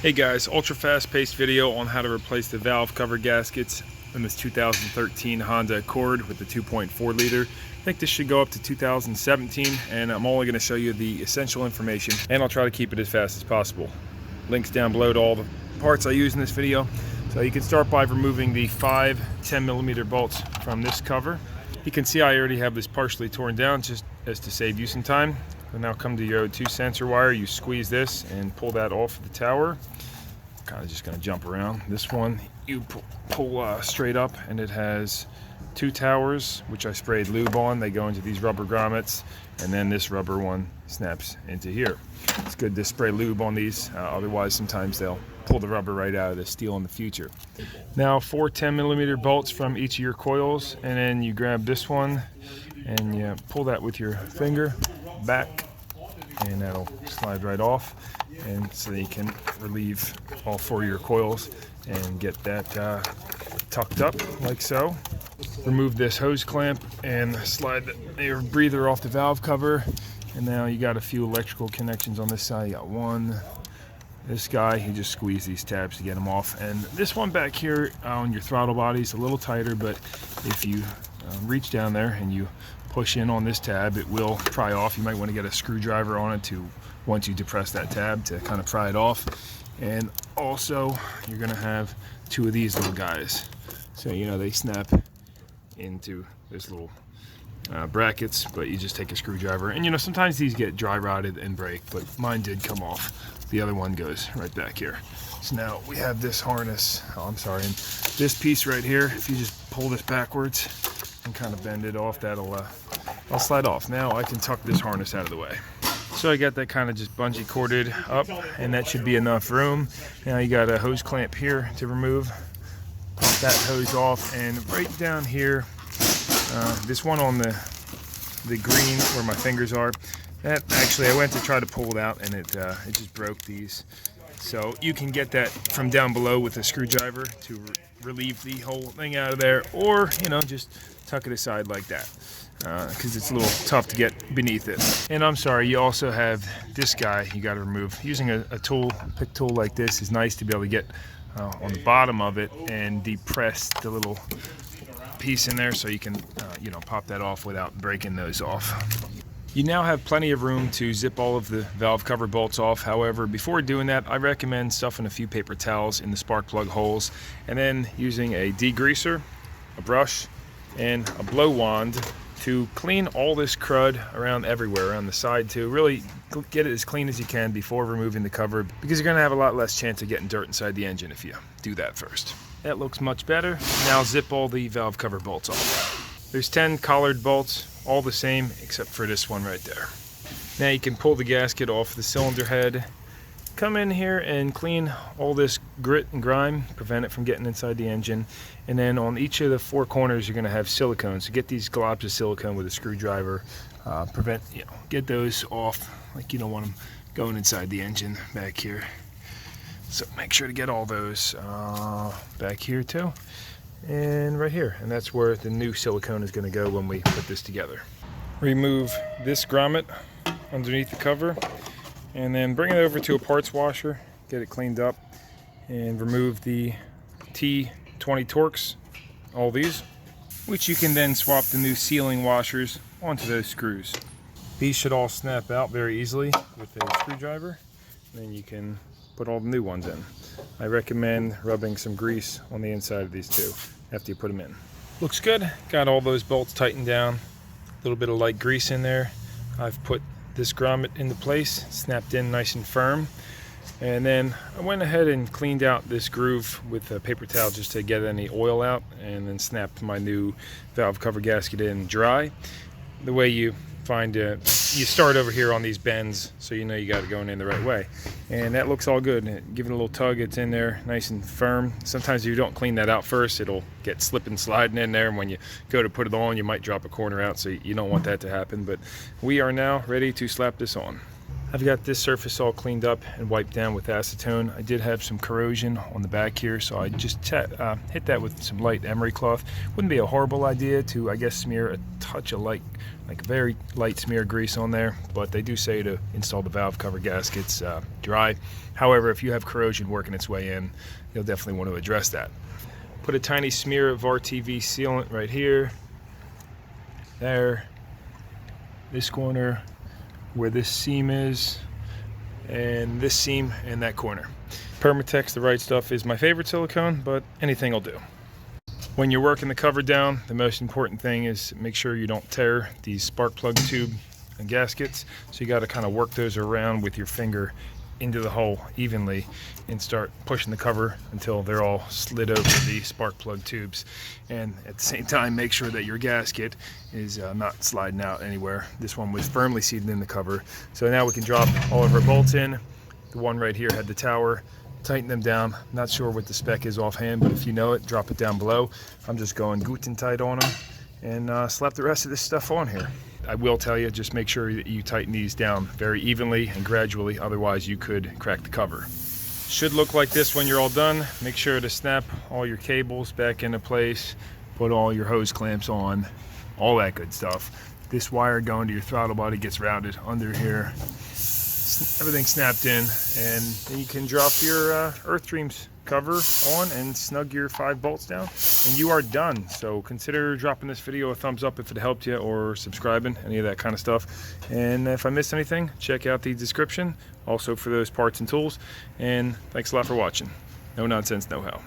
Hey guys, ultra fast paced video on how to replace the valve cover gaskets in this 2013 Honda Accord with the 2.4 liter. I think this should go up to 2017, and I'm only going to show you the essential information, and I'll try to keep it as fast as possible. Links down below to all the parts I use in this video. So you can start by removing the 5 10mm bolts from this cover. You can see I already have this partially torn down just as to save you some time. So now come to your O2 sensor wire, you squeeze this and pull that off the tower. Kind of just going to jump around. This one you pull straight up, and it has 2 towers which I sprayed lube on. They go into these rubber grommets, and then this rubber one snaps into here. It's good to spray lube on these, otherwise sometimes they'll pull the rubber right out of the steel in the future. Now 4 10mm bolts from each of your coils, and then you grab this one and you pull that with your finger back, and that'll slide right off, and so you can relieve all 4 of your coils and get that tucked up like so. Remove this hose clamp and slide your breather off the valve cover, and now you got a few electrical connections on this side. You got one. This guy, you just squeeze these tabs to get them off, and this one back here on your throttle body is a little tighter, but if you reach down there and you push in on this tab, it will pry off. You might want to get a screwdriver on it to, once you depress that tab, to kind of pry it off. And also you're going to have 2 of these little guys, so you know they snap into this little brackets, but you just take a screwdriver, and you know sometimes these get dry rotted and break, but mine did come off. The other one goes right back here. So now we have this harness, and this piece right here. If you just pull this backwards and kind of bend it off, that'll I'll slide off. Now I can tuck this harness out of the way. So I got that kind of just bungee corded up, and that should be enough room. Now you got a hose clamp here to remove. Pop that hose off, and right down here, this one on the green where my fingers are, that actually I went to try to pull it out, and it just broke these. So you can get that from down below with a screwdriver to relieve the whole thing out of there, or you know, just tuck it aside like that, because it's a little tough to get beneath it. And I'm sorry, you also have this guy you got to remove. Using a pick tool like this is nice to be able to get on the bottom of it and depress the little piece in there, so you can you know, pop that off without breaking those off. You now have plenty of room to zip all of the valve cover bolts off. However, before doing that, I recommend stuffing a few paper towels in the spark plug holes, and then using a degreaser, a brush, and a blow wand to clean all this crud around everywhere, around the side too. Really get it as clean as you can before removing the cover, because you're going to have a lot less chance of getting dirt inside the engine if you do that first. That looks much better. Now zip all the valve cover bolts off. There's 10 collared bolts, all the same except for this one right there. Now you can pull the gasket off the cylinder head, come in here and clean all this grit and grime, prevent it from getting inside the engine. And then on each of the 4 corners you're going to have silicone, so get these globs of silicone with a screwdriver, get those off, like you don't want them going inside the engine back here. So make sure to get all those back here too, and right here, and that's where the new silicone is going to go when we put this together. Remove this grommet underneath the cover, and then bring it over to a parts washer, get it cleaned up, and remove the T20 Torx, all these, which you can then swap the new sealing washers onto those screws. These should all snap out very easily with a screwdriver, and then you can put all the new ones in. I recommend rubbing some grease on the inside of these too after you put them in. Looks good. Got all those bolts tightened down. A little bit of light grease in there. I've put this grommet into place, snapped in nice and firm, and then I went ahead and cleaned out this groove with a paper towel just to get any oil out, and then snapped my new valve cover gasket in dry. The way you find you start over here on these bends, so you know you got it going in the right way, and that looks all good. Give it a little tug, it's in there nice and firm. Sometimes if you don't clean that out first, it'll get slipping sliding in there, and when you go to put it on you might drop a corner out, so you don't want that to happen. But we are now ready to slap this on. I've got this surface all cleaned up and wiped down with acetone. I did have some corrosion on the back here, so I just hit that with some light emery cloth. Wouldn't be a horrible idea to, I guess, smear a touch of like very light smear grease on there, but they do say to install the valve cover gaskets dry. However, if you have corrosion working its way in, you'll definitely want to address that. Put a tiny smear of RTV sealant right here, there, this corner, where this seam is, and this seam and that corner. Permatex, the right stuff, is my favorite silicone, but anything will do. When you're working the cover down, the most important thing is make sure you don't tear these spark plug tube and gaskets. So you got to kind of work those around with your finger into the hole evenly and start pushing the cover until they're all slid over the spark plug tubes. And at the same time, make sure that your gasket is not sliding out anywhere. This one was firmly seated in the cover. So now we can drop all of our bolts in. The one right here had the tower. Tighten them down. Not sure what the spec is offhand, but if you know it, drop it down below. I'm just going Guten tight on them and slap the rest of this stuff on here. I will tell you, just make sure that you tighten these down very evenly and gradually, otherwise you could crack the cover. Should look like this when you're all done. Make sure to snap all your cables back into place, put all your hose clamps on, all that good stuff. This wire going to your throttle body gets routed under here. Everything snapped in, and then you can drop your earth dreams cover on and snug your 5 bolts down, and you are done. So consider dropping this video a thumbs up if it helped you, or subscribing, any of that kind of stuff. And if I missed anything, check out the description also for those parts and tools. And thanks a lot for watching. No nonsense, no how.